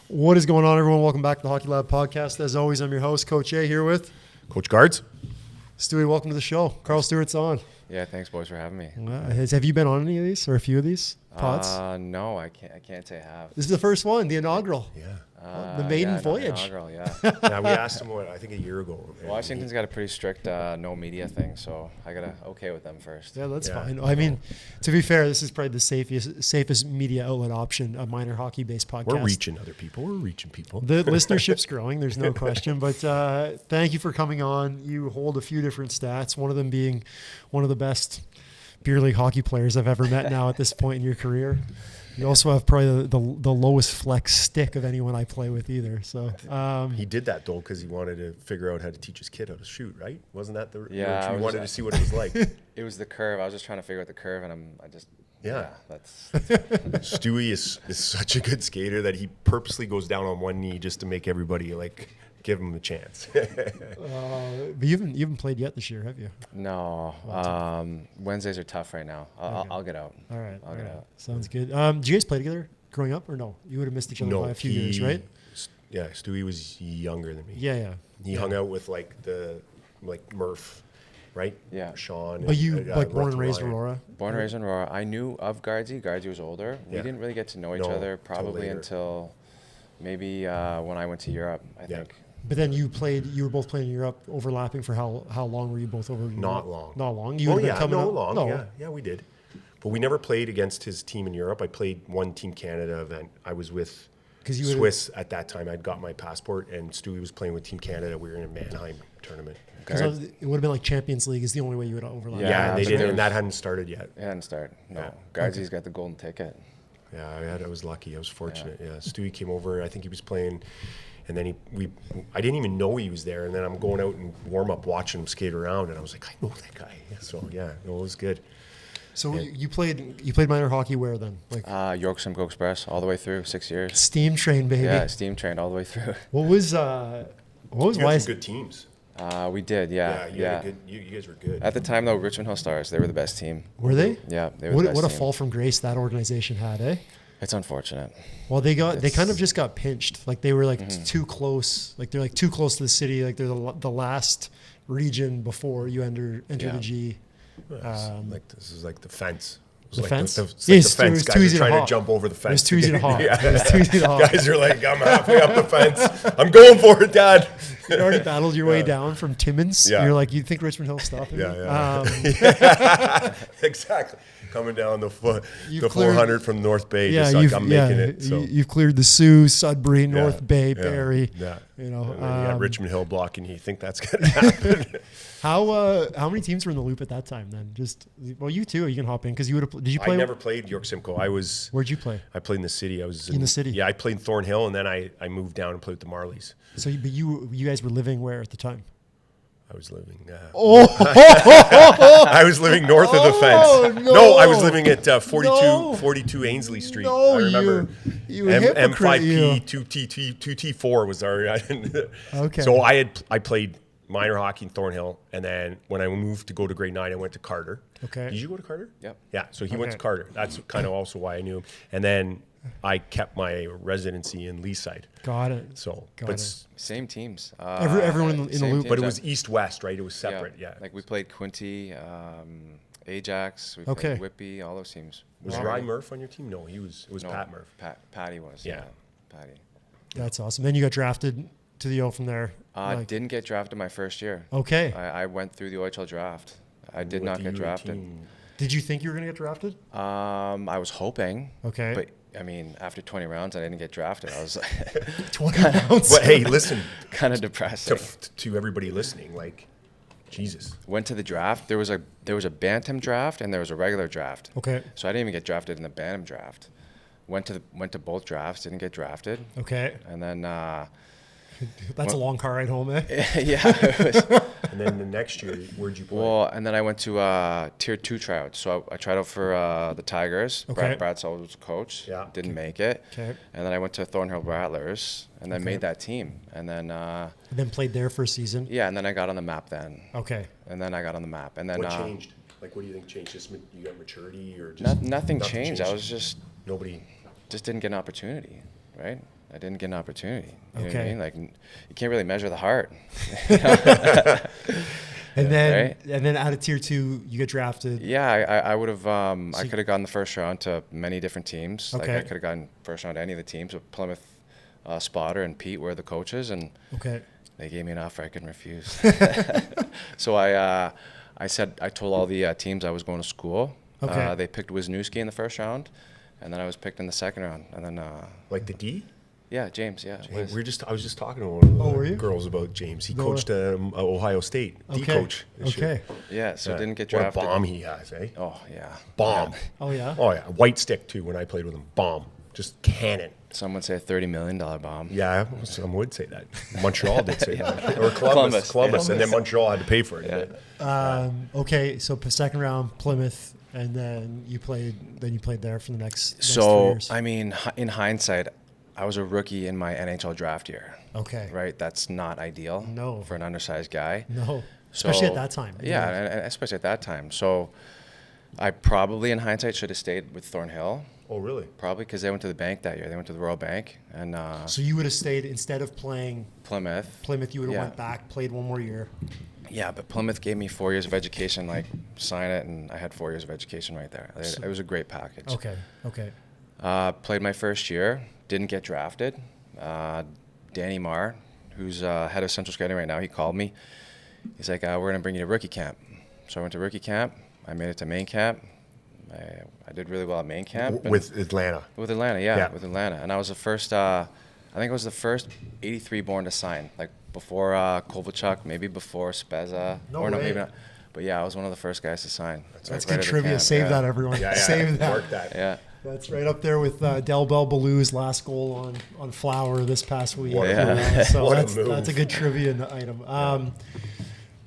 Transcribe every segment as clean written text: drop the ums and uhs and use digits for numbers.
What is going on, everyone? Welcome back to the Hockey Lab podcast. As always, I'm your host, Coach A, here with Coach Gards. Stewie. Welcome to the show. Karl Stewart's on. Yeah, thanks, boys, for having me. Have you been on any of these or a few of these pods? No, I can't say I have. This is the first one, the inaugural. Yeah. The maiden voyage. Inaugural, yeah. Yeah, we asked him, I think a year ago. Washington's got a pretty strict no media thing, so I got to okay with them first. Yeah, that's fine. I mean, to be fair, this is probably the safest media outlet option, a minor hockey-based podcast. We're reaching other people. We're reaching people. The listenership's growing, there's no question. But thank you for coming on. You hold a few different stats, one of them being one of the best beer league hockey players I've ever met now at this point in your career. You also have probably the lowest flex stick of anyone I play with either. So he did that though because he wanted to figure out how to teach his kid how to shoot, right? Wasn't that the? Yeah, he wanted to see what it was like. It was the curve. I was just trying to figure out the curve, and that's Stewie is such a good skater that he purposely goes down on one knee just to make everybody give him a chance. but you haven't played yet this year, have you? No. Wednesdays are tough right now. I'll get out. All right. I'll get out. Sounds good. Did you guys play together growing up or no? You would have missed each other by a few years, right? Yeah, Stewie was younger than me. Yeah. He hung out with Murph, right? Yeah. Sean. But you born and raised Ryan. Aurora? Born and raised in Aurora. I knew of Gardsy. Gardsy was older. We didn't really get to know each other probably until maybe when I went to Europe, I think. But then you were both playing in Europe, overlapping for how long were you both over? Not long. Not long. Long. No. Yeah, we did. But we never played against his team in Europe. I played one Team Canada event. I was with Swiss at that time. I'd got my passport, and Stewie was playing with Team Canada. We were in a Mannheim tournament. Because it would have been like Champions League is the only way you would overlap. Yeah, and that hadn't started yet. It hadn't started. No, Gardsy's got the golden ticket. Yeah, I was lucky. I was fortunate. Yeah, Stewie came over. I think he was playing. And then I didn't even know he was there. And then I'm going out and warm up, watching him skate around, and I was like, I know that guy. So it was good. So you played minor hockey where then? Yorkshire Go Express all the way through 6 years. Steam train, baby. Yeah, steam trained all the way through. What was you had some good teams. We did, yeah. You guys were good. At the time though, Richmond Hill Stars, they were the best team. Were they? Yeah, they were the best What a team. fall from grace that organization had, eh? It's unfortunate. Well, they kind of just got pinched. Like they were too close. Like they're too close to the city. Like they're the last region before you enter the G. This is like the fence. The fence? The fence. Guys are trying to jump over the fence. It was too easy to hop. It was too easy to hop. Guys are like, I'm halfway up the fence. I'm going for it, Dad. You already battled your way down from Timmins. Yeah. You're like, you think Richmond Hill's stopping me? Yeah. Exactly. Coming down the 400 from North Bay. Yeah, I'm making it. So. You've cleared the Sioux, Sudbury, North Bay, Barrie. Yeah. You know, you got Richmond Hill blocking. You think that's going to happen? How many teams were in the loop at that time then? You too. You can hop in because you would have. Did you play? I never played York Simcoe. Where'd you play? I played in the city. I was in the city. Yeah, I played in Thornhill, and then I moved down and played with the Marlies. So, but you guys were living where at the time? I was living. I was living north of the fence. No, I was living at 42 Ainsley Street. No, I remember. You hypocrite. M5P 2T4 was our. Okay. So I played minor hockey in Thornhill, and then when I moved to go to grade 9, I went to Carter. Okay. Did you go to Carter? Yep. Yeah. So he went to Carter. That's kind of also why I knew him. And then I kept my residency in Leaside. Got it. So, same teams. Everyone in the loop. But it was east-west, right? It was separate, yeah. Like we played Quinty, Ajax, we played Whitby, all those teams. Was Rye Murph on your team? No, it was Pat Murph. Patty was, yeah. Patty. That's awesome. Then you got drafted to the O from there. I didn't get drafted my first year. Okay. I went through the OHL draft. I did not get drafted. Did you think you were going to get drafted? I was hoping. Okay. But I mean, after 20 rounds, I didn't get drafted. I was 20 rounds. But hey, listen, kind of depressing to everybody listening. Jesus. Went to the draft. There was a bantam draft and there was a regular draft. Okay. So I didn't even get drafted in the bantam draft. Went to both drafts. Didn't get drafted. Okay. And then. That's a long car ride home, eh? Yeah. It was. And then the next year, where'd you play? Well, and then I went to Tier 2 tryouts. So I tried out for the Tigers. Okay. Brad Sell was coach. Yeah. Didn't make it. Okay. And then I went to Thornhill Rattlers and then made that team. And then played there for a season. Yeah, and then I got on the map then. Okay. And then I got on the map. And then what changed? What do you think changed? Just you got maturity or just nothing changed. I was just nobody just didn't get an opportunity, right? I didn't get an opportunity. You know what I Okay. mean? Like, you can't really measure the heart. And then, Right? and then out of tier 2, you get drafted. Yeah, I would have. I could have gotten the first round to many different teams. Like, Okay. I could have gotten first round to any of the teams. But Plymouth, Spotter, and Pete were the coaches, and Okay. they gave me an offer I couldn't refuse. So I told all the teams I was going to school. Okay. They picked Wisniewski in the first round, and then I was picked in the second round. And then Like the D? yeah, James. Yeah, James, Wiz. I was just talking to one of were the you? girls about James. He No. coached Ohio State. D Okay. coach. this year. Okay. Yeah, so didn't get What a drafted. bomb he has, eh? Oh yeah. Bomb. Oh, yeah? Oh, yeah. White stick, too, when I played with him. Bomb. Just cannon. Some would say a $30 million bomb. Yeah, some would say that. Montreal did say that. Or Columbus. And then Montreal had to pay for it. Yeah. Okay, so second round, Plymouth, and then you played there for the next 3 So, years. I mean, in hindsight, I was a rookie in my NHL draft year. Okay. Right? That's not ideal. No. For an undersized guy. No. Especially at that time. Yeah, and especially at that time. So, I probably, in hindsight, should have stayed with Thornhill. Oh, really? Probably because they went to the bank that year. They went to the Royal Bank. And So you would have stayed, instead of playing Plymouth. Plymouth, you would have Yeah. went back, played one more year. Yeah, but Plymouth gave me 4 years of education, like, sign it, and I had 4 years of education right there. It was a great package. Okay. Played my first year, didn't get drafted. Danny Marr, who's head of Central Scouting right now, he called me. He's like, we're going to bring you to rookie camp. So I went to rookie camp. I made it to main camp. I did really well at main camp. With Atlanta. With Atlanta, yeah, with Atlanta. And I was the first, I think I was the first 83 born to sign, like before Kovalchuk, maybe before Spezza. No or no, way. maybe not. But yeah, I was one of the first guys to sign. That's good trivia. Save that, everyone. Yeah, Save that. Mark that. Yeah. That's right up there with Del Bell Baloo's last goal on Flower this past week. What a So What a that's move. a good trivia item.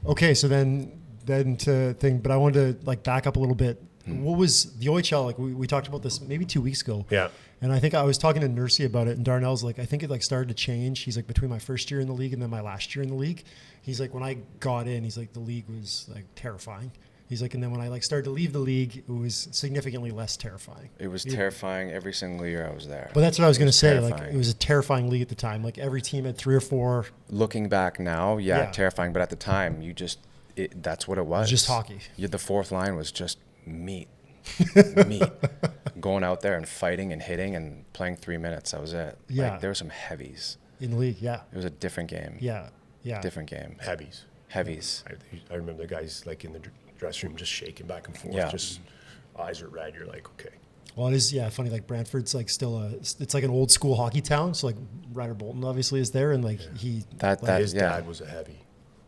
Okay, so then to think, but I wanted to like back up a little bit. What was the OHL like? We talked about this maybe 2 weeks ago. Yeah. And I think I was talking to Nursey about it, and Darnell's like, I think it like started to change. He's like, between my first year in the league and then my last year in the league, he's like, when I got in, he's like, the league was like terrifying. He's like, and then when I like started to leave the league, it was significantly less terrifying. It was terrifying every single year I was there. But that's what I was going to say. terrifying. Like, it was a terrifying league at the time. Like every team had 3 or 4. Looking back now, Yeah. terrifying. But at the time, that's what it was. Just hockey. The fourth line was just meat. Going out there and fighting and hitting and playing 3 minutes. That was it. Yeah. Like, there were some heavies. In the league, yeah. It was a different game. Yeah. Different game. Heavies. Heavies. I remember the guys like in the dressing room just shaking back and forth. Yeah. Just eyes are red. You're like, okay. Well, it is, funny. Like Brantford's like still it's like an old school hockey town. So like Ryder Bolton obviously is there, and like his Dad was a heavy.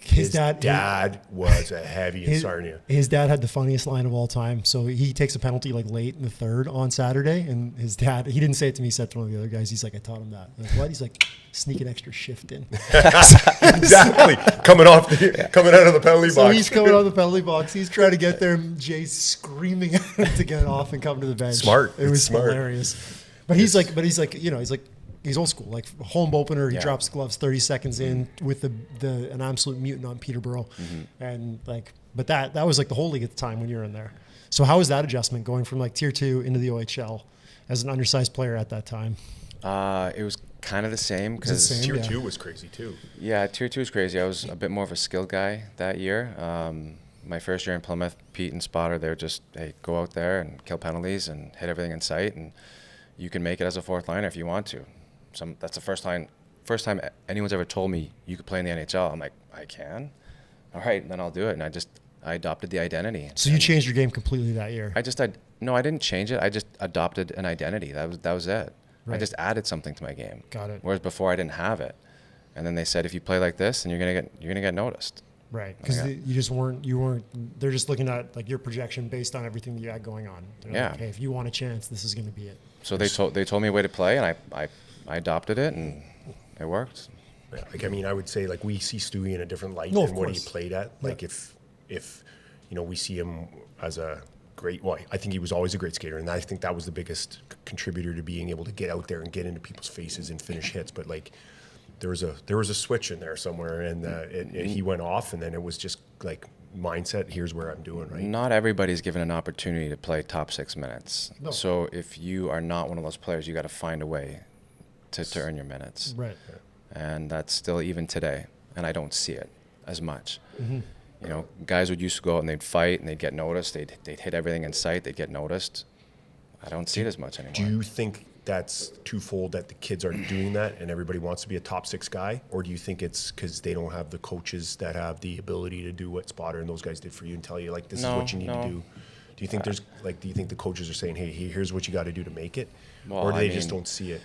His dad was a heavy in Sarnia. His dad had the funniest line of all time. So he takes a penalty like late in the third on Saturday, and his dad, he didn't say it to me, he said it to one of the other guys. He's like, I taught him that. I'm like, what? He's like, sneak an extra shift in. Exactly. Coming out of the penalty So box. he's coming out of the penalty box. He's trying to get there, and Jay's screaming at him to get off and come to the bench. Smart. It was Smart. hilarious. But he's like, he's old school. Like home opener, he drops gloves 30 seconds in with an absolute mutant on Peterborough, and like, but that was like the whole league at the time when you were in there. So how was that adjustment going from like tier 2 into the OHL as an undersized player at that time? It was kind of the same because same? Tier 2 was crazy too. Yeah, tier 2 was crazy. I was a bit more of a skilled guy that year. My first year in Plymouth, Pete and Spotter, they were just, hey, go out there and kill penalties and hit everything in sight, and you can make it as a fourth liner if you want to. That's the first time anyone's ever told me you could play in the NHL. I'm like, I can? All right, then I'll do it. And I adopted the identity. So you changed your game completely that year. I didn't change it. I just adopted an identity. That was it. Right. I just added something to my game. Got it. Whereas before I didn't have it. And then they said, if you play like this, then you're gonna get noticed. Right, because you weren't. They're just looking at like your projection based on everything that you had going on. They're like, hey, if you want a chance, this is going to be it. So they told me a way to play, and I adopted it, and it worked. Yeah, like, I mean, I would say like we see Stewie in a different light No, of than what he course. played at. Like if we see him as a great, I think he was always a great skater, and I think that was the biggest contributor to being able to get out there and get into people's faces and finish hits. But like there was a switch in there somewhere, and he went off, and then it was just like mindset. Here's where I'm doing right. Not everybody's given an opportunity to play top 6 minutes. No. So if you are not one of those players, you got to find a way to earn your minutes. Right. And that's still even today, and I don't see it as much. Mm-hmm. You know, guys would used to go out and they'd fight and they'd get noticed. They'd hit everything in sight. They'd get noticed. I don't see it as much anymore. Do you think that's twofold, that the kids are doing that and everybody wants to be a top 6 guy? Or do you think it's because they don't have the coaches that have the ability to do what Spotter and those guys did for you and tell you, like, this is what you need to do? Do you think there's, like, do you think the coaches are saying, hey, here's what you got to do to make it? Well, or do they just don't see it?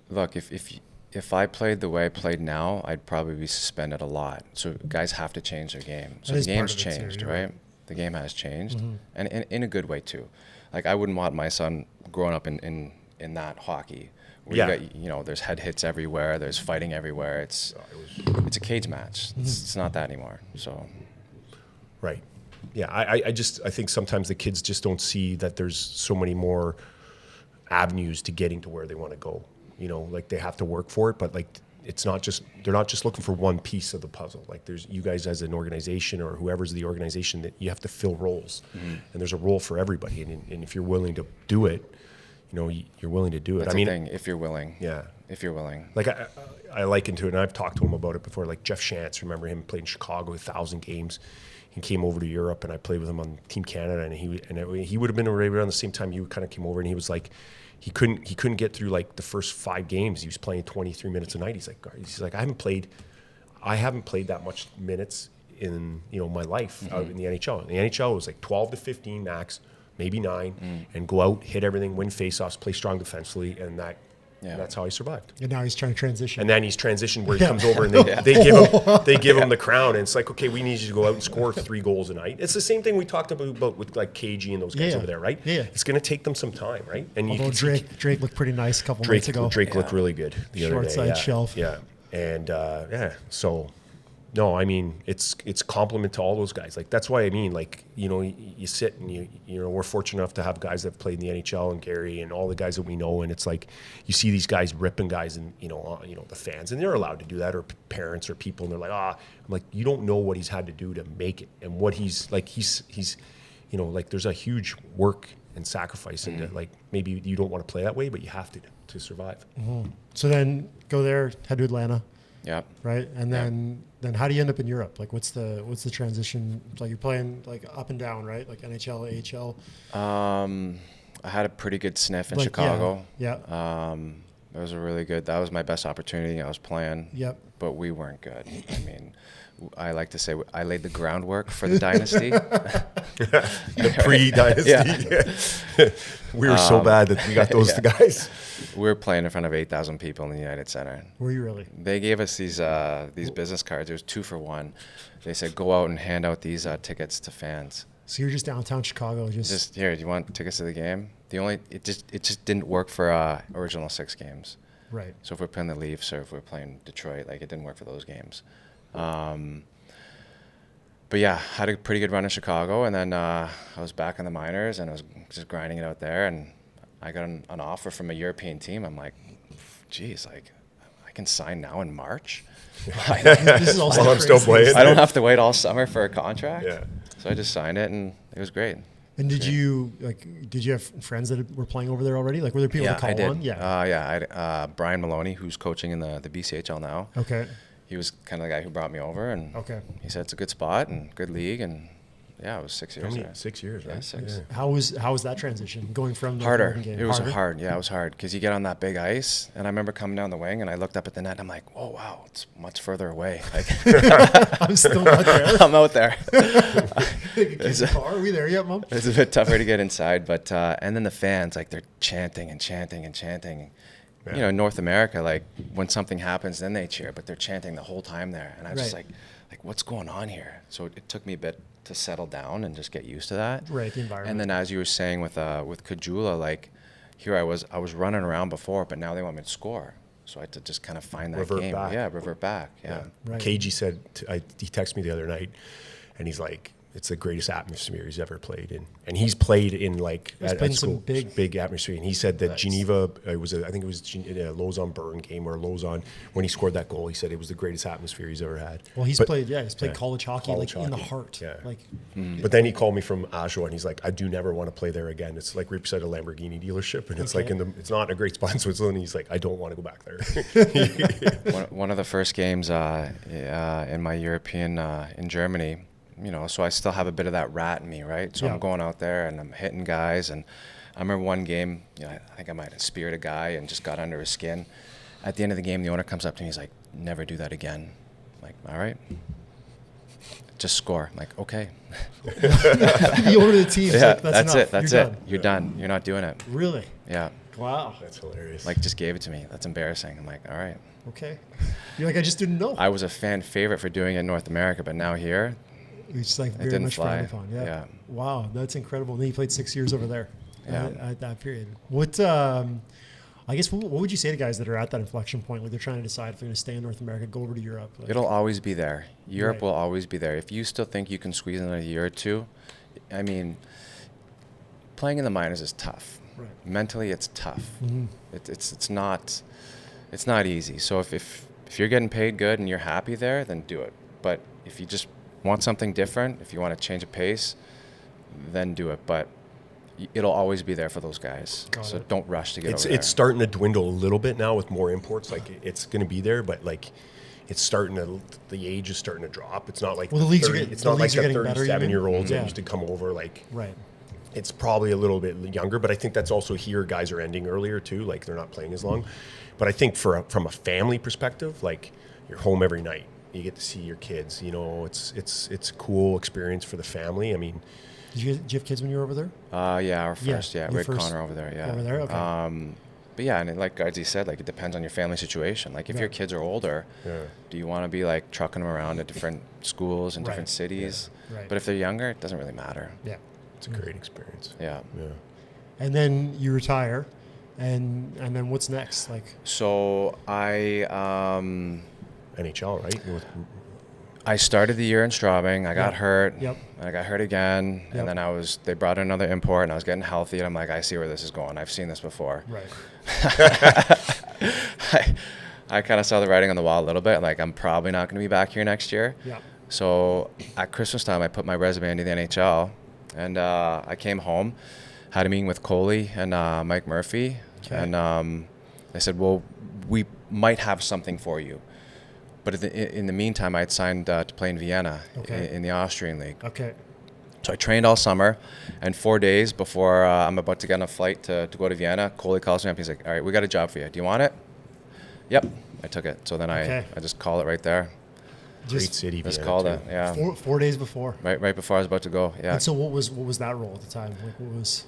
Look, if I played the way I played now, I'd probably be suspended a lot. So guys have to change their game. So the game's changed, right? The game has changed, and in a good way too. Like, I wouldn't want my son growing up in that hockey where you got, you know, there's head hits everywhere, there's fighting everywhere. It's a cage match. It's not that anymore. So, right. Yeah, I think sometimes the kids just don't see that there's so many more avenues to getting to where they want to go. You know, like, they have to work for it, but, like, it's not just, they're not just looking for one piece of the puzzle. Like, there's, you guys as an organization or whoever's the organization, that you have to fill roles, and there's a role for everybody. And if you're willing to do it, you know, you're willing to do it. That's the thing, if you're willing. Yeah. If you're willing. Like, I liken to it, and I've talked to him about it before, like Jeff Shantz. Remember him played in Chicago, 1,000 games. He came over to Europe, and I played with him on Team Canada, and he would have been right around the same time you kind of came over, and he was like, he couldn't get through, like, the first 5 games. He was playing 23 minutes a night. He's like, I haven't played that much minutes in, you know, my life out in the NHL. In the NHL, it was like 12 to 15 max, maybe 9, and go out, hit everything, win faceoffs, play strong defensively, and that's how he survived. And now he's trying to transition. And then he's transitioned where he comes over and they give him the crown, and it's like, okay, we need you to go out and score 3 goals a night. It's the same thing we talked about with, like, KG and those guys over there, right? Yeah. It's going to take them some time, right? And although Drake looked pretty nice a couple nights ago. Drake looked really good the other day. Short side shelf. Yeah. And so no, I mean, it's compliment to all those guys. Like, that's why I mean, like, you know, you sit and you know, we're fortunate enough to have guys that have played in the NHL, and Gary and all the guys that we know, and it's like you see these guys ripping guys, and you know the fans, and they're allowed to do that, or parents or people, and they're like, I'm like, you don't know what he's had to do to make it, and what he's like, he's you know, like, there's a huge work and sacrifice into, like, maybe you don't want to play that way, but you have to survive. So then go there, head to Atlanta. Yeah. Right. And then how do you end up in Europe? Like, what's the transition? Like, you're playing, like, up and down, right? Like NHL, AHL. I had a pretty good sniff in Chicago. Yeah. It was that was my best opportunity. I was playing. Yep. But we weren't good. I mean, I like to say I laid the groundwork for the dynasty. The pre-dynasty. We were so bad that we got those guys. We were playing in front of 8,000 people in the United Center. Were you really? They gave us these business cards. It was 2 for 1. They said, go out and hand out these tickets to fans. So you're just downtown Chicago, just here. Do you want tickets to the game? It just didn't work for original 6 games. Right. So if we're playing the Leafs or if we're playing Detroit, like, it didn't work for those games. But yeah, had a pretty good run in Chicago, and then I was back in the minors, and I was just grinding it out there, and I got an offer from a European team. I'm like, geez, like, I can sign now in March. This is also I'm still playing. I don't have to wait all summer for a contract. Yeah. So I just signed it, and it was great. And did you have friends that were playing over there already? Like, were there people to call on? Yeah. Brian Maloney, who's coaching in the BCHL now. Okay. He was kind of the guy who brought me over, and he said it's a good spot and good league, and it was 6 years. 6 years, right? Yeah, 6. Yeah. How was that transition going from the harder? American game? It was hard. Yeah, it was hard because you get on that big ice, and I remember coming down the wing, and I looked up at the net, and I'm like, oh wow, it's much further away. Like, I'm still not there. I'm out there. Are we there yet, Mom? It's a bit tougher to get inside, but and then the fans, like, they're chanting and chanting and chanting. Yeah. You know, in North America, like, when something happens, then they cheer, but they're chanting the whole time there. And I was just like, what's going on here? So it took me a bit to settle down and just get used to that. Right, the environment. And then, as you were saying with Kajula, like, here I was running around before, but now they want me to score. So I had to just kind of find that revert game. back. Yeah, revert back. Yeah. Right. KG said, he texted me the other night, and he's like, it's the greatest atmosphere he's ever played in, and he's played in like at some school, big atmosphere. And he said that Geneva, I think it was a Lausanne-Bern game where Lausanne, when he scored that goal, he said it was the greatest atmosphere he's ever had. Well, he's played college hockey, in the heart. Yeah. But then he called me from Ajoa, and he's like, I do never want to play there again. It's like right beside a Lamborghini dealership, and it's like it's not a great spot in Switzerland. He's like, I don't want to go back there. One of the first games in my European in Germany. So I still have a bit of that rat in me, right? So I'm going out there and I'm hitting guys. And I remember one game, I think I might have speared a guy and just got under his skin. At the end of the game, the owner comes up to me. He's like, never do that again. I'm like, all right. Just score. I'm like, okay. The owner of the team. Yeah, like, that's enough. That's it. You're done. You're not doing it. Really? Yeah. Wow. That's hilarious. Like, just gave it to me. That's embarrassing. I'm like, all right. Okay. You're like, I just didn't know. I was a fan favorite for doing it in North America, but now here, it's like very much frowned upon. Yeah. Wow, that's incredible. And then you played 6 years over there. At that period. What? I guess what would you say to guys that are at that inflection point, like they're trying to decide if they're going to stay in North America, go over to Europe? Like, it'll always be there. Europe will always be there. If you still think you can squeeze in a year or two, I mean, playing in the minors is tough. Right. Mentally, it's tough. Mm-hmm. It's not easy. So if you're getting paid good and you're happy there, then do it. But if you just want something different, if you want to change a pace, then do it. But it'll always be there for those guys. So don't rush to get over there. It's starting to dwindle a little bit now with more imports. Like it's going to be there, but like it's starting to, the age is starting to drop. It's not like the leagues 30, it's not like the 37-year-olds that used to come over. Like it's probably a little bit younger, but I think that's also here. Guys are ending earlier too. Like they're not playing as long. But I think from a family perspective, like you're home every night. You get to see your kids. It's a cool experience for the family. I mean, did you have kids when you were over there? Our first, Red Connor over there, Over there, okay. But yeah, and like Gardsy said, like it depends on your family situation. Like if your kids are older, do you want to be like trucking them around at different schools and different cities? Yeah. Right. But if they're younger, it doesn't really matter. Yeah. It's a great experience. Yeah. And then you retire, and then what's next? Like. So I. NHL, right? I started the year in Straubing. I got hurt. Yep. And I got hurt again. And then they brought in another import and I was getting healthy. And I'm like, I see where this is going. I've seen this before. Right. I kind of saw the writing on the wall a little bit. Like, I'm probably not going to be back here next year. Yeah. So at Christmas time, I put my resume into the NHL. And I came home, had a meeting with Coley and Mike Murphy. Okay. And they said, well, we might have something for you. But in the meantime, I had signed to play in Vienna in the Austrian league. Okay. So I trained all summer, and 4 days before I'm about to get on a flight to go to Vienna, Coley calls me up. He's like, all right, we got a job for you. Do you want it? Yep. I took it. So then I just called it right there. Great city. Just called it, yeah. 4 days before. Right before I was about to go, yeah. And so what was that role at the time? Like what was?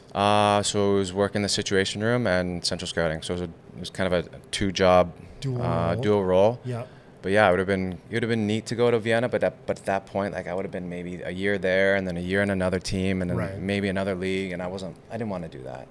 So it was working the situation room and central scouting. So it was kind of a two-job dual role. Yeah. But yeah, it would have been neat to go to Vienna, but at that point, like I would have been maybe a year there and then a year in another team and then maybe another league, and I didn't want to do that.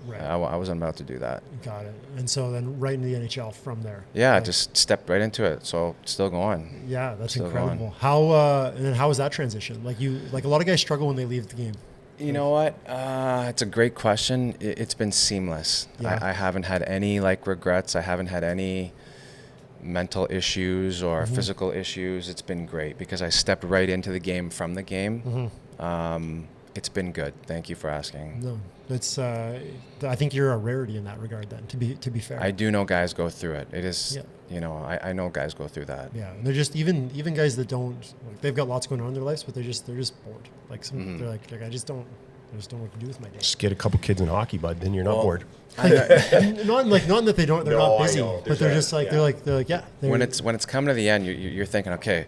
Right. I wasn't about to do that. Got it. And so then right in the NHL from there. Yeah, just stepped right into it. So still going. Yeah, that's incredible. Going. How was that transition? Like a lot of guys struggle when they leave the game. You know what? It's a great question. It's been seamless. Yeah. I haven't had any regrets. I haven't had any mental issues or physical issues. It's been great because I stepped right into the game from the game. It's been good. Thank you for asking. No, it's. I think you're a rarity in that regard. Then, to be fair, I do know guys go through it. It is. Yeah. I know guys go through that. Yeah, and they're just even guys that don't. They've got lots going on in their lives, but they're just bored. Like they're like I just don't know what to do with my day. Just get a couple kids in hockey, bud. Then you're not bored. Not that they don't. They're not busy, but they're just like they're like yeah. When it's coming to the end, you're thinking, okay,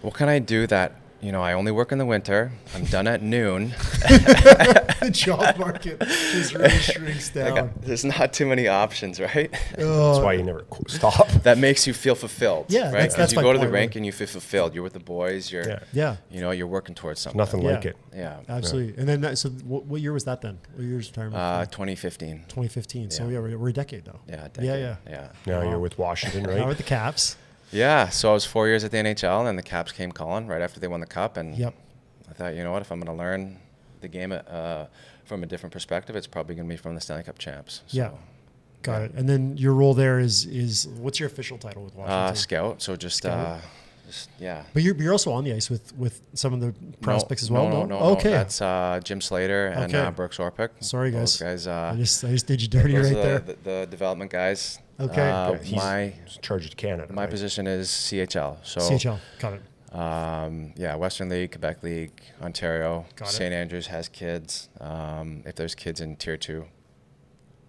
what can I do that I only work in the winter. I'm done at noon. The job market just really shrinks down. There's not too many options, right? That's why you never stop. That makes you feel fulfilled. Yeah, right? That's you go to the rink and you feel fulfilled. You're with the boys. You're you're working towards something. Nothing like it. Yeah, absolutely. And then so what year was that then? What year's retirement? 2015. 2015. So we're a decade though. Yeah, a decade. Yeah. Now you're with Washington, right? Now with the Caps. Yeah, so I was 4 years at the NHL, and the Caps came calling right after they won the Cup, and I thought, you know what, if I'm going to learn the game from a different perspective, it's probably going to be from the Stanley Cup champs. So, yeah. Got it. And then your role there is what's your official title with Washington? Scout. So just yeah. But you're also on the ice with some of the prospects as well. No. Okay. That's Jim Slater and Brooks Orpik. Sorry, guys. Those guys. I just did you dirty right there. The development guys. Okay. He's in charge of Canada. My position is CHL. So CHL. Got it. Yeah, Western League, Quebec League, Ontario. Got it. St. Andrews has kids. If there's kids in Tier 2,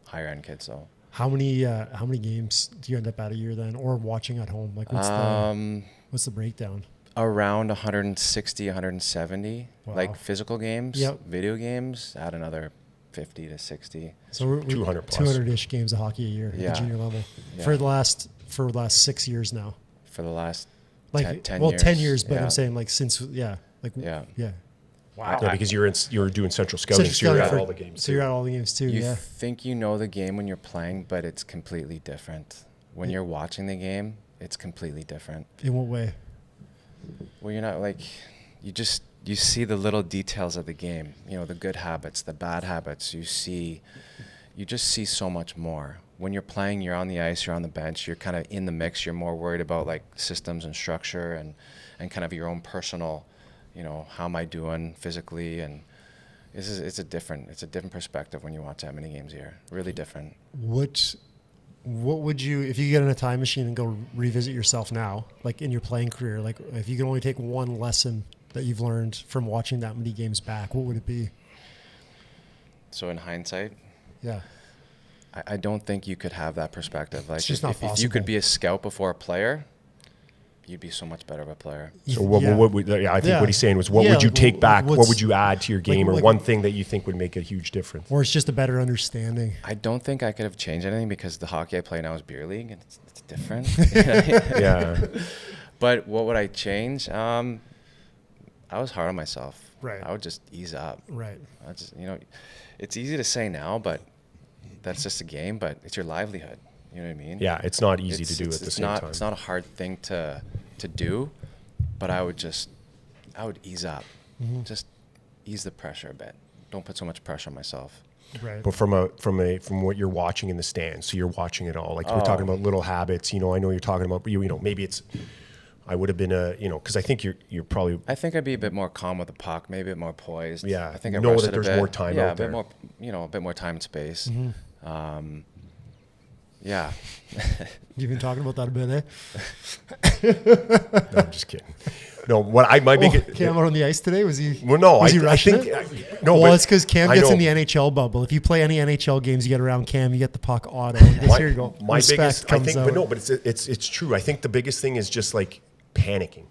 higher end kids though. How many games do you end up at a year then, or watching at home? Like what's the breakdown? Around 160, 170, Wow. like physical games. Yep. Video games, add another 50 to 60. So we're 200 plus. 200-ish games of hockey a year at the junior level Yeah. for the last 6 years now. For the last Like 10 well, years. 10 years, but Yeah. I'm saying like since yeah. Wow. Yeah, because you're doing central scouting, so you're at all the games. So you're at all the games too. You Yeah. think you know the game when you're playing, but it's completely different. When you're watching the game, it's completely different. In what way? Well, you're not like, you see the little details of the game, you know, the good habits, the bad habits. You just see so much more. When you're playing, you're on the ice, you're on the bench, you're kind of in the mix. You're more worried about like systems and structure and kind of your own personal, you know, how am I doing physically? And it's a different perspective when you watch that many games a year. Really different. What would you, if you get in a time machine and go revisit yourself now, like in your playing career, like if you could only take one lesson that you've learned from watching that many games back, what would it be? So in hindsight, yeah, I don't think you could have that perspective. Like it's just not if possible. you could be a scout before a player, you'd be so much better of a player. So what would, I think what he's saying was, what would you take back? What would you add to your game, or one thing that you think would make a huge difference? Or it's just a better understanding. I don't think I could have changed anything because the hockey I play now is beer league, and it's different. Yeah. But what would I change? I was hard on myself. Right. I would just ease up. Right. I just, you know, it's easy to say now, but that's just a game. But it's your livelihood. You know what I mean? Yeah, it's not easy to do at the same time. It's not a hard thing to do, but I would ease up. Mm-hmm. Just ease the pressure a bit. Don't put so much pressure on myself. Right. But from what you're watching in the stands, so you're watching it all. Like we're talking about little habits. You know, I know you're talking about you know, maybe it's. I would have been because I think you're probably. I think I'd be a bit more calm with the puck, maybe a bit more poised. Yeah, I think I know that a there's bit. more time out there. A bit more, a bit more time and space. Mm-hmm. Yeah. You've been talking about that a bit, eh? No, I'm just kidding. No, what I might make it. Cam out on the ice today? Was he? Well, no, was he I rushing think it? no. Well, but it's because Cam I gets know. in the NHL bubble. If you play any NHL games, you get around Cam, you get the puck auto. Here you go. My Respect biggest, I comes think, out. but no, but it's true. I think the biggest thing is just like panicking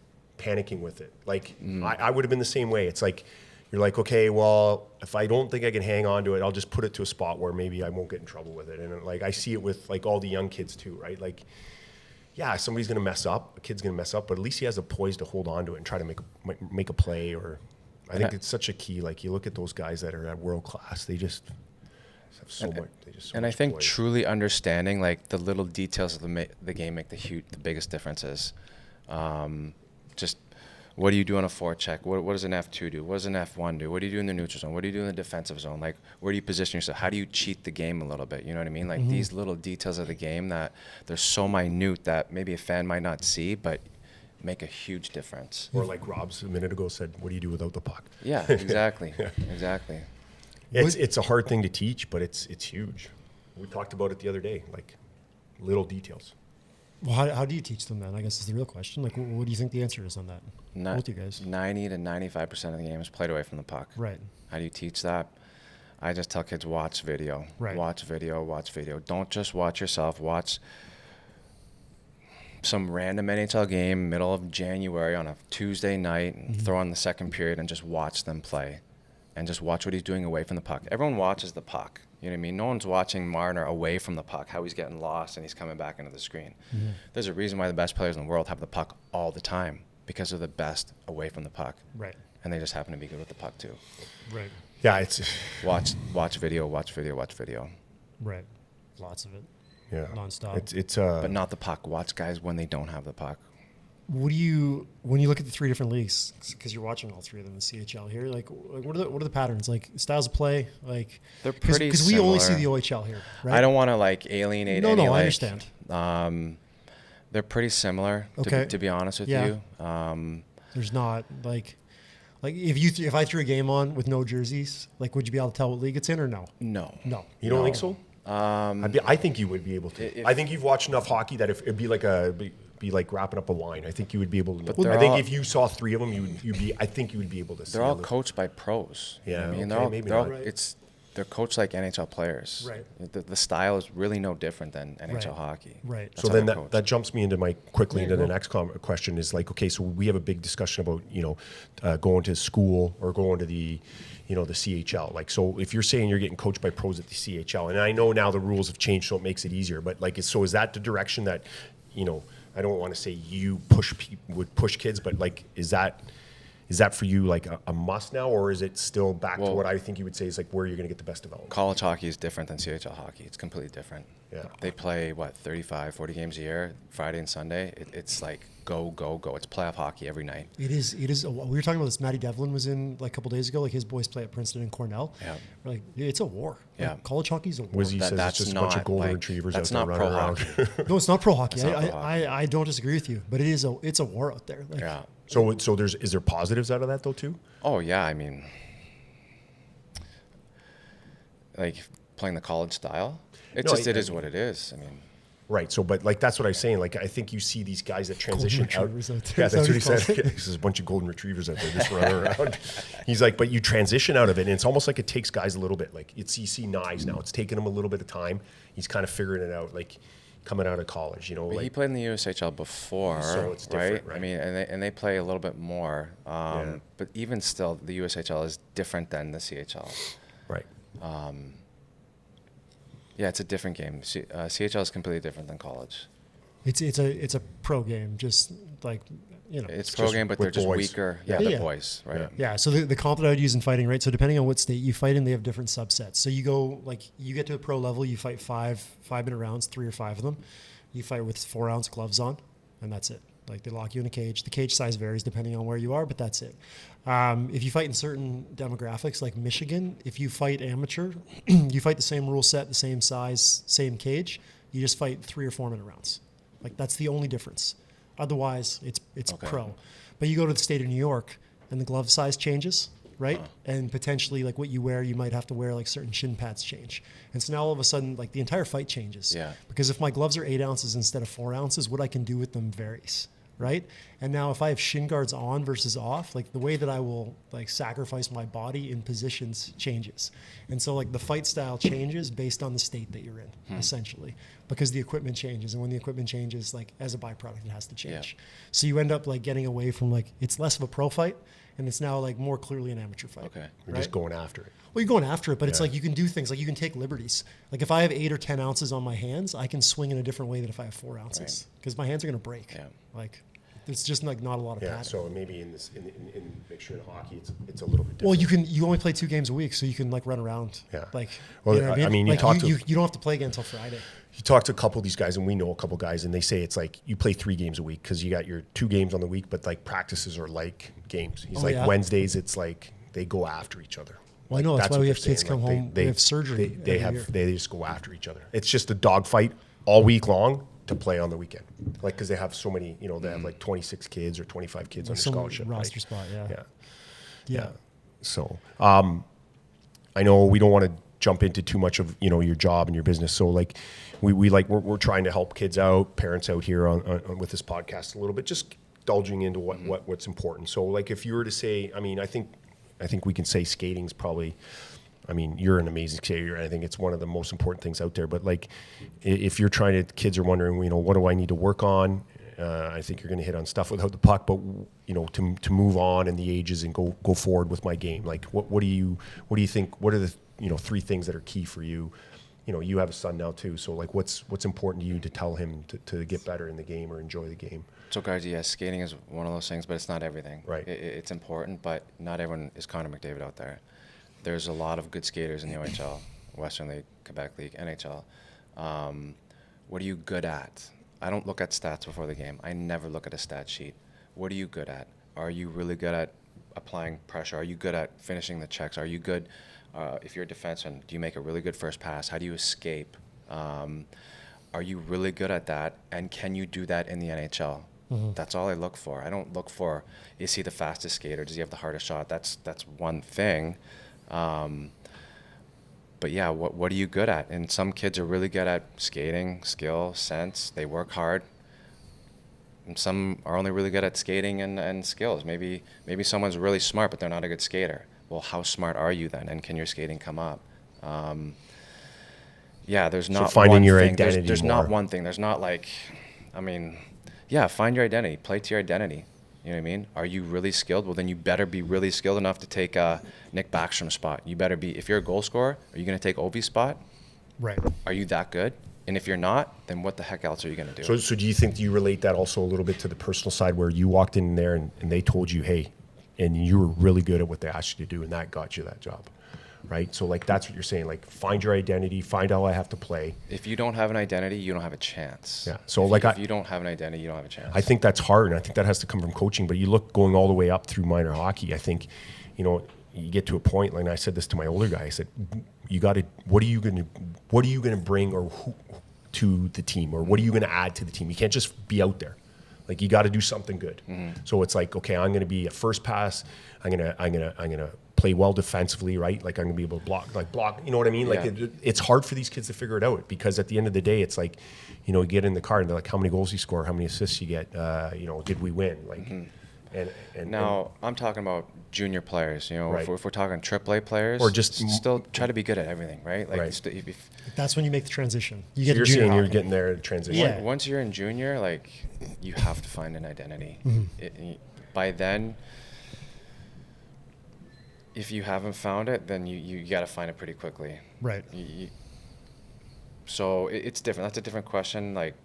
with it. Like I would have been the same way. It's like you're like, okay, well, if I don't think I can hang on to it, I'll just put it to a spot where maybe I won't get in trouble with it. And like I see it with like all the young kids too, right? Like, yeah, somebody's gonna mess up, a kid's gonna mess up, but at least he has a poise to hold on to it and try to make a play. Or I think it's such a key. Like you look at those guys that are at world class, they just have so much. And I think truly understanding like the little details of the game make the biggest differences. Just what do you do on a forecheck? What does an F2 do? What does an F1 do? What do you do in the neutral zone? What do you do in the defensive zone? Like, where do you position yourself? How do you cheat the game a little bit? You know what I mean? Like these little details of the game that they're so minute that maybe a fan might not see, but make a huge difference. Or like Rob's a minute ago said, what do you do without the puck? Yeah, exactly. Exactly. It's a hard thing to teach, but it's huge. We talked about it the other day, like little details. Well, how do you teach them then? I guess is the real question. Like, what do you think the answer is on that? Both you guys. 90 to 95% of the game is played away from the puck. Right. How do you teach that? I just tell kids, watch video. Right. Watch video. Don't just watch yourself. Watch some random NHL game, middle of January on a Tuesday night, and throw on the second period and just watch them play. And just watch what he's doing away from the puck. Everyone watches the puck. You know what I mean? No one's watching Marner away from the puck, how he's getting lost and he's coming back into the screen. Mm-hmm. There's a reason why the best players in the world have the puck all the time, because they're the best away from the puck. Right. And they just happen to be good with the puck too. Right. Yeah, it's Watch video. Right. Lots of it. yeah Nonstop. It's But not the puck. Watch guys when they don't have the puck. What do you, when you look at the three different leagues, because you're watching all three of them in CHL here, like what are the patterns, like styles of play, like They're pretty because we only see the OHL here, right? I don't want to like alienate. No, any, I like, understand. They're pretty similar. Okay. To be honest with Yeah. you. There's not like if I threw a game on with no jerseys, like would you be able to tell what league it's in or no? No. No. You don't think so? I think you would be able to. I think you've watched enough hockey that if it'd be like be like wrapping up a wine. I think you would be able to. But I think if you saw three of them, you'd be. I think you would be able to. They're all coached by pros. Yeah, I mean, okay, they're all, Right. they're coached like NHL players. Right. The style is really no different than NHL Right. hockey. Right. That's So how then they're that coached. jumps me into Yeah, the go. next question is like, okay, so we have a big discussion about, going to school or going to the CHL. Like, so if you're saying you're getting coached by pros at the CHL, and I know now the rules have changed, so it makes it easier, but like, so is that the direction that, I don't want to say you would push kids, but like, is that for you like a must now, or is it still back to what I think you would say is like where you're going to get the best development? College hockey is different than CHL hockey. It's completely different. Yeah. They play, 35, 40 games a year, Friday and Sunday. It's like go, go, go. It's playoff hockey every night. It is. We were talking about this. Matty Devlin was in like a couple days ago. Like his boys play at Princeton and Cornell. Yeah. We're like, it's a war. Yeah. Like, college hockey's a war. Wizzy says it's just a bunch of golden like- retrievers that's out there not pro running around. hockey. No, it's not pro hockey. It's not pro hockey. I don't disagree with you, but it's a war out there. Like, Yeah. So is there positives out of that though too? Oh yeah, I mean, like playing the college style. It is what it is. I mean, Right. So, but like that's what I was saying. Like I think you see these guys that transition out. retrievers out there. Yeah, that's what he Is that what said. he There's a bunch of golden retrievers out there just running around. He's like, but you transition out of it, and it's almost like it takes guys a little bit. Like you see Nyes now. It's taken him a little bit of time. He's kind of figuring it out. Like coming out of college, but he played in the USHL before, So it's different, right? I mean, and they play a little bit more. Yeah. But even still, the USHL is different than the CHL. right. Yeah, it's a different game. CHL is completely different than college. it's a pro game. Just like It's pro just game, but with they're just boys. weaker. Yeah. Yeah, Yeah. the boys, right? Yeah. Yeah, so the comp that I would use in fighting, right? So depending on what state you fight in, they have different subsets. So you go you get to a pro level, you fight 5-minute rounds, 3 or 5 of them. You fight with 4-ounce gloves on, and that's it. Like they lock you in a cage. The cage size varies depending on where you are, but that's it. If you fight in certain demographics like Michigan, if you fight amateur, you fight the same rule set, the same size, same cage. You just fight 3 or 4-minute rounds. Like that's the only difference. Otherwise, it's Okay. pro. But you go to the state of New York, and the glove size changes, right? And potentially, like what you wear, you might have to wear like certain shin pads change. And so now all of a sudden, like the entire fight changes. Yeah. Because if my gloves are 8 ounces instead of 4 ounces, what I can do with them varies, right? And now if I have shin guards on versus off, like the way that I will like sacrifice my body in positions changes. And so like the fight style changes based on the state that you're in, essentially, because the equipment changes. And when the equipment changes, like as a byproduct, it has to change. Yeah. So you end up like getting away from like, it's less of a pro fight and it's now like more clearly an amateur fight. Okay. You're right? just going after it. Well, you're going after it, but it's Yeah. like you can do things like you can take liberties. Like if I have 8 or 10 ounces on my hands, I can swing in a different way than if I have 4 ounces because my hands are going to break. Yeah. like it's just like not a lot of Yeah. padding. So maybe in mixture in hockey, it's a little bit different. Well, you only play 2 games a week, so you can like run around. Yeah. Like, Well, you know what I mean, you like, talk to- you don't have to play again until Friday. You talk to a couple of these guys, and we know a couple guys, and they say it's like you play 3 games a week because you got your 2 games on the week, but like practices are like games. He's Oh, like yeah. Wednesdays, it's like they go after each other. Well, I know that's why what we they're have kids saying. come Like, home. They have surgery. They every year. they just go after each other. It's just a dogfight all week long to play on the weekend, like because they have so many. They have like 26 kids or 25 kids on their Some scholarship. roster right? spot. Yeah. Yeah. So, I know we don't want to jump into too much of your job and your business. So like, we're trying to help kids out, parents out here on with this podcast a little bit, just indulging into what's important. So like, if you were to say, I mean, I think we can say skating's probably. I mean, you're an amazing skater, and I think it's one of the most important things out there. But like, if you're trying to, kids are wondering, what do I need to work on? I think you're going to hit on stuff without the puck, but to move on in the ages and go forward with my game. Like, what do you think? What are the 3 things that are key for you? You have a son now too, so like, what's important to you to tell him to get better in the game or enjoy the game? So, guys, yes, skating is one of those things, but it's not everything. Right. It's important, but not everyone is Connor McDavid out there. There's a lot of good skaters in the OHL, Western League, Quebec League, NHL. What are you good at? I don't look at stats before the game. I never look at a stat sheet. What are you good at? Are you really good at applying pressure? Are you good at finishing the checks? Are you good, if you're a defenseman, do you make a really good first pass? How do you escape? Are you really good at that? And can you do that in the NHL? That's all I look for. I don't look for, is he the fastest skater? Does he have the hardest shot? That's one thing. But yeah, what are you good at? And some kids are really good at skating, skill, sense. They work hard. And some are only really good at skating and skills. Maybe someone's really smart, but they're not a good skater. Well, how smart are you then? And can your skating come up? Yeah, there's not finding one your thing. identity There's more. not one thing. There's not like, I mean, yeah, find your identity. Play to your identity. You know what I mean? Are you really skilled? Well, then you better be really skilled enough to take Nick Backstrom's spot. You better be, if you're a goal scorer, are you going to take Ovi's spot? Right. Are you that good? And if you're not, then what the heck else are you going to do? So do you think you relate that also a little bit to the personal side where you walked in there and they told you, hey, and you were really good at what they asked you to do and that got you that job, right? So like that's what you're saying, like find your identity, find how I have to play. If you don't have an identity, you don't have a chance. Yeah. So if you don't have an identity, you don't have a chance. I think that's hard, and I think that has to come from coaching. But you look going all the way up through minor hockey. I think, you get to a point. Like I said this to my older guy. I said, "You got to. What are you going to bring or who, to the team, or what are you going to add to the team? You can't just be out there. Like you got to do something good. So it's like, okay, I'm going to be a first pass. I'm gonna play well defensively, right? Like I'm gonna be able to block. You know what I mean? Like it's hard for these kids to figure it out because at the end of the day, it's like, you get in the car and they're like, how many goals you score, how many assists you get, did we win? Like, and now I'm talking about junior players. Right. If we're talking AAA players, or just still try to be good at everything, right? Like right. That's when you make the transition. You get. So you're saying you're getting there in transition. Yeah. Once you're in junior, like you have to find an identity. By then, if you haven't found it, then you got to find it pretty quickly. Right. So it's different. That's a different question. Like,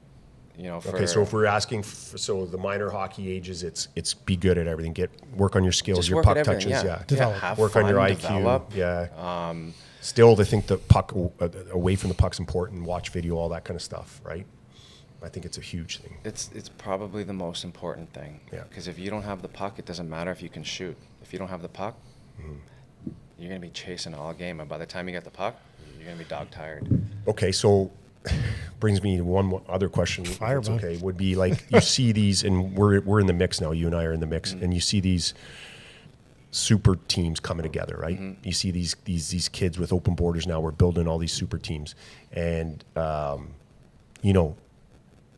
Okay, so if we're asking, so the minor hockey ages, it's be good at everything. Work on your skills, just your work puck at everything, touches, have work fun, on your IQ, develop. Still, they think the puck away from the puck's important. Watch video, all that kind of stuff, right? I think it's a huge thing. It's probably the most important thing. Yeah. Because if you don't have the puck, it doesn't matter if you can shoot. If you don't have the puck, you're gonna be chasing all game, and by the time you get the puck, you're gonna be dog tired. Okay, so brings me to one other question. Fire, if it's okay, would be like you see these, and we're in the mix now. You and I are in the mix, and you see these super teams coming together, right? You see these kids with open borders now. We're building all these super teams, and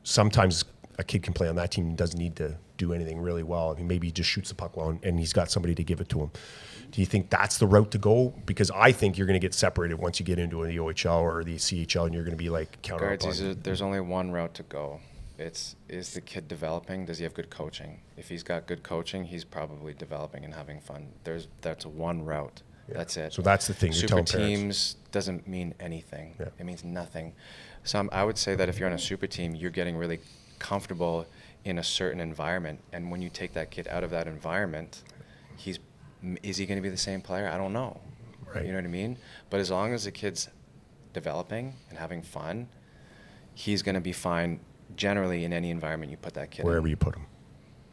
sometimes a kid can play on that team and doesn't need to do anything really well. I mean, maybe he just shoots the puck well, and he's got somebody to give it to him. Do you think that's the route to go? Because I think you're going to get separated once you get into the OHL or the CHL, and you're going to be like counter. There's only one route to go. Is the kid developing? Does he have good coaching? If he's got good coaching, he's probably developing and having fun. That's one route. Yeah. That's it. So that's the thing. Super teams doesn't mean anything. Yeah. It means nothing. So I would say that if you're on a super team, you're getting really comfortable in a certain environment, and when you take that kid out of that environment, is he going to be the same player? I don't know. Right. You know what I mean? But as long as the kid's developing and having fun, he's going to be fine generally in any environment you put that kid wherever in. you put him.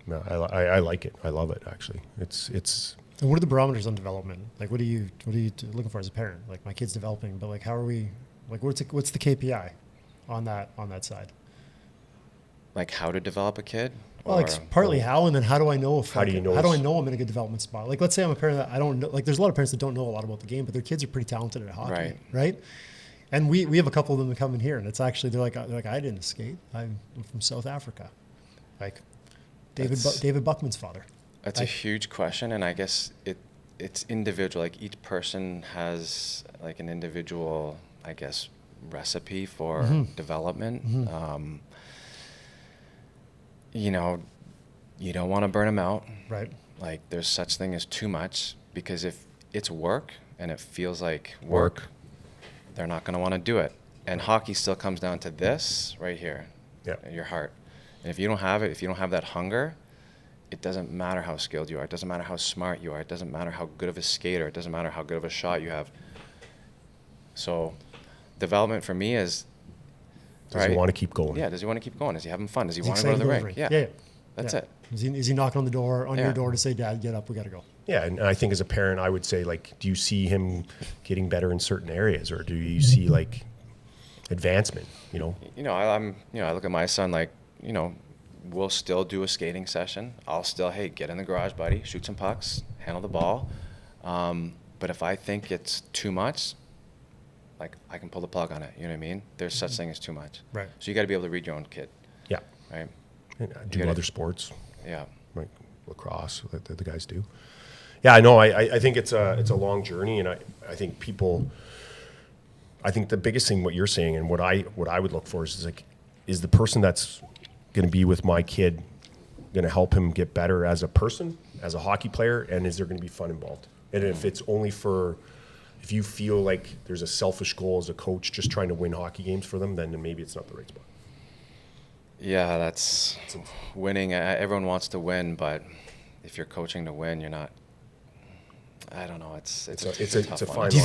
No, I like it. I love it, actually. It's. And what are the barometers on development? Like, what are you looking for as a parent? Like, my kid's developing, but like, how are we? Like, what's the KPI on that side? Like how to develop a kid? Well, like partly how, and then how do I know if how do I know I'm in a good development spot? Like, let's say I'm a parent that I don't know. Like, there's a lot of parents that don't know a lot about the game, but their kids are pretty talented at hockey, right? And we have a couple of them that come in here, and it's actually they're like I didn't skate. I'm from South Africa, like David Buckman's father. That's a huge question, and I guess it's individual. Like each person has like an individual, I guess, recipe for development. You don't want to burn them out. Right. Like there's such thing as too much, because if it's work and it feels like work, they're not going to want to do it. And hockey still comes down to this right here, your heart. And if you don't have it, if you don't have that hunger, it doesn't matter how skilled you are. It doesn't matter how smart you are. It doesn't matter how good of a skater. It doesn't matter how good of a shot you have. So development for me is Does he want to keep going? Yeah. Does he want to keep going? Is he having fun? Does he want to excited go to the to rink? Yeah. That's it. Is he knocking on the door, on your door to say, Dad, get up, we got to go? Yeah, and I think as a parent, I would say, like, do you see him getting better in certain areas, or do you see like advancement? You know. I look at my son like, we'll still do a skating session. I'll still, hey, get in the garage, buddy, shoot some pucks, handle the ball. But if I think it's too much, like, I can pull the plug on it. You know what I mean? There's such thing as too much. Right. So you got to be able to read your own kid. Yeah. Right. And do other sports. Yeah. Like lacrosse that the guys do. Yeah, I know. I think it's a long journey, and I think people. I think the biggest thing, what you're saying, and what I would look for is the person that's going to be with my kid going to help him get better as a person, as a hockey player, and is there going to be fun involved? And if it's only if you feel like there's a selfish goal as a coach just trying to win hockey games for them, then maybe it's not the right spot. Yeah, that's winning. Everyone wants to win, but if you're coaching to win, you're not. I don't know. It's a tough one. fine line. Do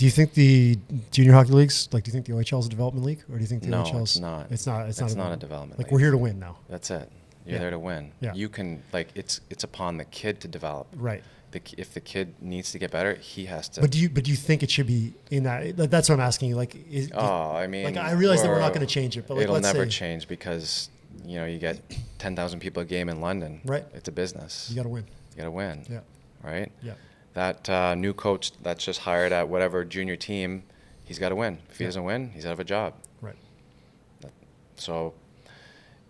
you think the junior hockey leagues, like, do you think the OHL is a development league, or do you think the No, OHL's? it's not. It's not. It's not a development Like, league. we're here to win now. That's it. You're there to win. Yeah. You can, like, it's upon the kid to develop. Right. If the kid needs to get better, he has to. But do you think it should be in that? That's what I'm asking you. Like, I mean, like, I realize that we're not going to change it, but like, it'll let's never say, change because you get 10,000 people a game in London. Right. It's a business. you got to win. You got to win. Yeah. Right. Yeah. That new coach that's just hired at whatever junior team, he's got to win. If he doesn't win, he's out of a job. Right. So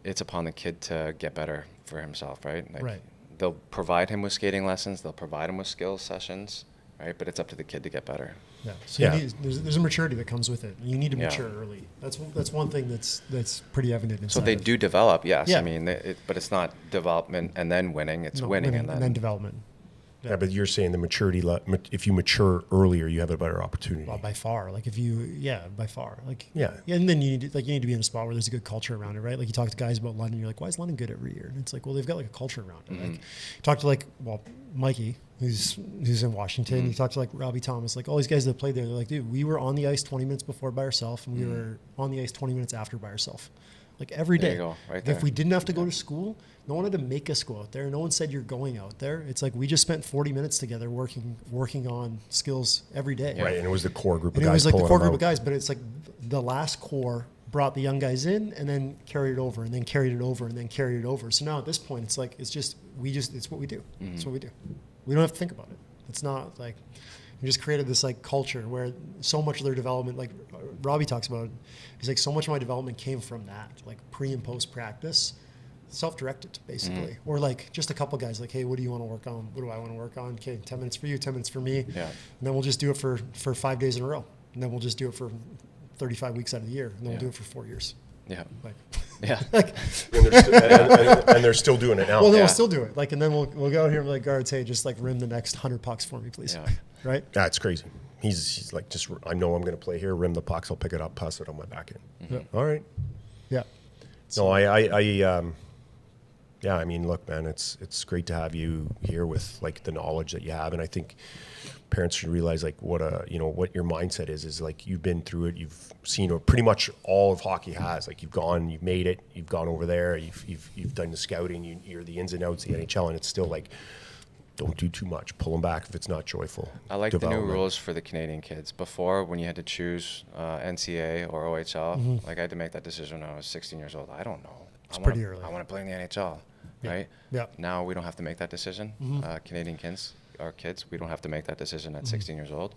it's upon the kid to get better for himself, right? Like, Right. They'll provide him with skating lessons. They'll provide him with skills sessions, right? But it's up to the kid to get better. Yeah. So Yeah. there's a maturity that comes with it. You need to Yeah. mature early. That's one thing that's pretty evident. So they do develop, yes. Yeah. I mean, but it's not development and then winning. It's winning and then development. Yeah, but you're saying the maturity. If you mature earlier, you have a better opportunity. Well, by far. Like, by far. Like, Yeah. And then you need to be in a spot where there's a good culture around it, right? Like, you talk to guys about London, you're like, why is London good every year? And it's like, well, they've got like a culture around it. Like, talk to Mikey, who's in Washington. You talk to like Robbie Thomas, like all these guys that played there. They're like, dude, we were on the ice 20 minutes before by ourselves, and we were on the ice 20 minutes after by ourselves. Like, every day. There you go, right there. If we didn't have to go to school, no one had to make us go out there. No one said you're going out there. It's like we just spent 40 minutes together working on skills every day. Right, and it was the core group of And guys. it was like the pulling core them group of out. guys, but it's like the last core brought the young guys in and then carried it over and then carried it over and then carried it over. So now at this point, it's like, it's what we do. It's what we do. We don't have to think about it. It's not like, we just created this like culture where so much of their development, like Robbie talks about, he's like, so much of my development came from that, like pre and post practice, self-directed basically. Or like just a couple guys like, hey, what do you want to work on? What do I want to work on? Okay, 10 minutes for you, 10 minutes for me. Yeah. And then we'll just do it for 5 days in a row. And then we'll just do it for 35 weeks out of the year. And then we'll do it for 4 years. Yeah. Like, Yeah. like, and they're still doing it now. well, then Yeah. we'll still do it. Like, and then we'll go out here and be like, guards, hey, just like rim the next 100 pucks for me, please. Yeah. Right? Yeah, it's crazy. He's like, just I know I'm going to play here, rim the pucks, I'll pick it up, pass it on my back end. Yeah. All right. Yeah. No, yeah, I mean, look, man, it's great to have you here with like the knowledge that you have, and I think parents should realize like what your mindset is like you've been through it, you've seen pretty much all of hockey has, like you've made it, you've gone over there, you've done the scouting, you're the ins and outs of the NHL, and it's still like, don't do too much, pull them back if it's not joyful. I like the new development. rules for the Canadian kids. Before, when you had to choose NCAA or OHL, like I had to make that decision when I was 16 years old. I don't know. It's pretty early. I want to play in the NHL, right? Yeah. Now we don't have to make that decision. Canadian kids, we don't have to make that decision at 16 years old.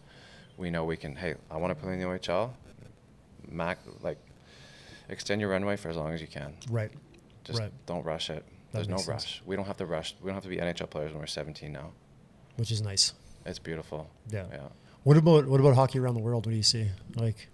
We know we can, hey, I want to play in the OHL. Extend your runway for as long as you can. Right. Just don't rush it. There's no makes sense. rush. We don't have to rush. We don't have to be NHL players when we're 17 now. Which is nice. It's beautiful. Yeah. Yeah. What about hockey around the world? What do you see? Like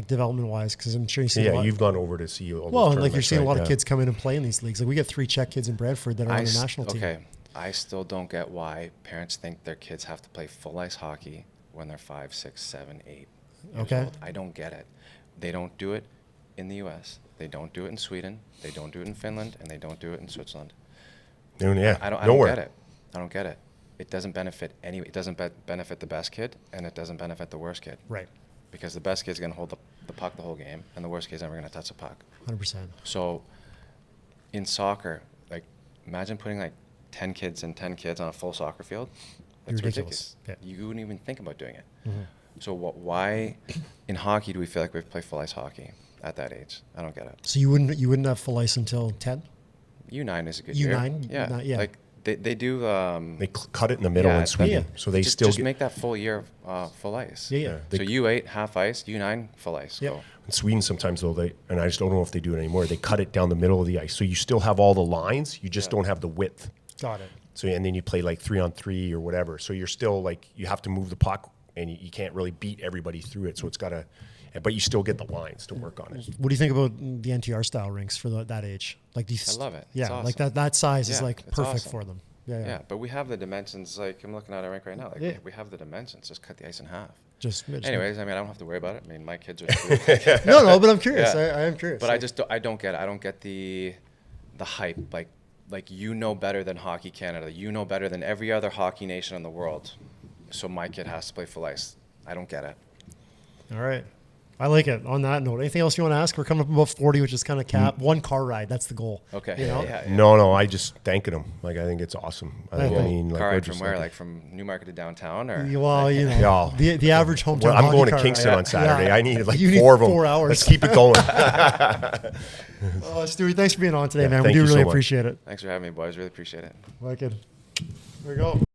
development wise, because I'm sure you see. Yeah, you've gone over to see all those well, and like you're tournaments, seeing a right? lot of Yeah. kids come in and play in these leagues. Like we get 3 Czech kids in Brantford that are on the national team. Okay, I still don't get why parents think their kids have to play full ice hockey when they're 5, 6, 7, 8 years Okay. old. I don't get it. They don't do it in the U.S. They don't do it in Sweden. They don't do it in Finland, and they don't do it in Switzerland. Yeah, I don't nowhere. get it. I don't get it. It doesn't benefit It doesn't benefit the best kid, and it doesn't benefit the worst kid. Right. because the best kid's going to hold the puck the whole game, and the worst kid's never going to touch the puck. 100%. So in soccer, like, imagine putting like 10 kids and 10 kids on a full soccer field. That's ridiculous. Yeah. You wouldn't even think about doing it. Mm-hmm. So why in hockey do we feel like we have to play full ice hockey at that age? I don't get it. So you wouldn't have full ice until 10? U9 is a good U9? year. Yeah. Yeah. Like they do. They cut it in the middle in Sweden, so they still just make that full year full ice. Yeah. So U8 half ice, U9 full ice. Yeah. Go. In Sweden, sometimes though, and I just don't know if they do it anymore. They cut it down the middle of the ice, so you still have all the lines. You just don't have the width. Got it. So and then you play like 3-on-3 or whatever. So you're still like you have to move the puck, and you can't really beat everybody through it. So it's got to, but you still get the lines to work on it. What do you think about the NTR style rinks for that age? Like these. I love it. Yeah, It's awesome. like that size is like it's perfect awesome. for them. Yeah. Yeah, but we have the dimensions. Like I'm looking at a rink right now. Like we have the dimensions. Just cut the ice in half. Just Anyways, I mean, I don't have to worry about it. I mean, my kids are. no, but I'm curious. Yeah. I am curious. But I don't get it. I don't get the hype. Like you know better than Hockey Canada. You know better than every other hockey nation in the world. So my kid has to play full ice. I don't get it. All right. I like it. On that note, anything else you want to ask? We're coming up above 40, which is kind of cap. One car ride. That's the goal. Okay. You know? Yeah. No, I just thanking them. Like I think it's awesome. I Well, mean, like Car we're ride just from where? Like from Newmarket to downtown, or? Well, you know, the average hometown. Well, I'm hockey going to car Kingston ride. on Saturday. Yeah. I need like You need 4 of them. 4 hours. Let's keep it going. Stewie, thanks for being on today, Yeah, man. We thank do you so really much. appreciate it. Thanks for having me, boys. Really appreciate it. Like it. There we go.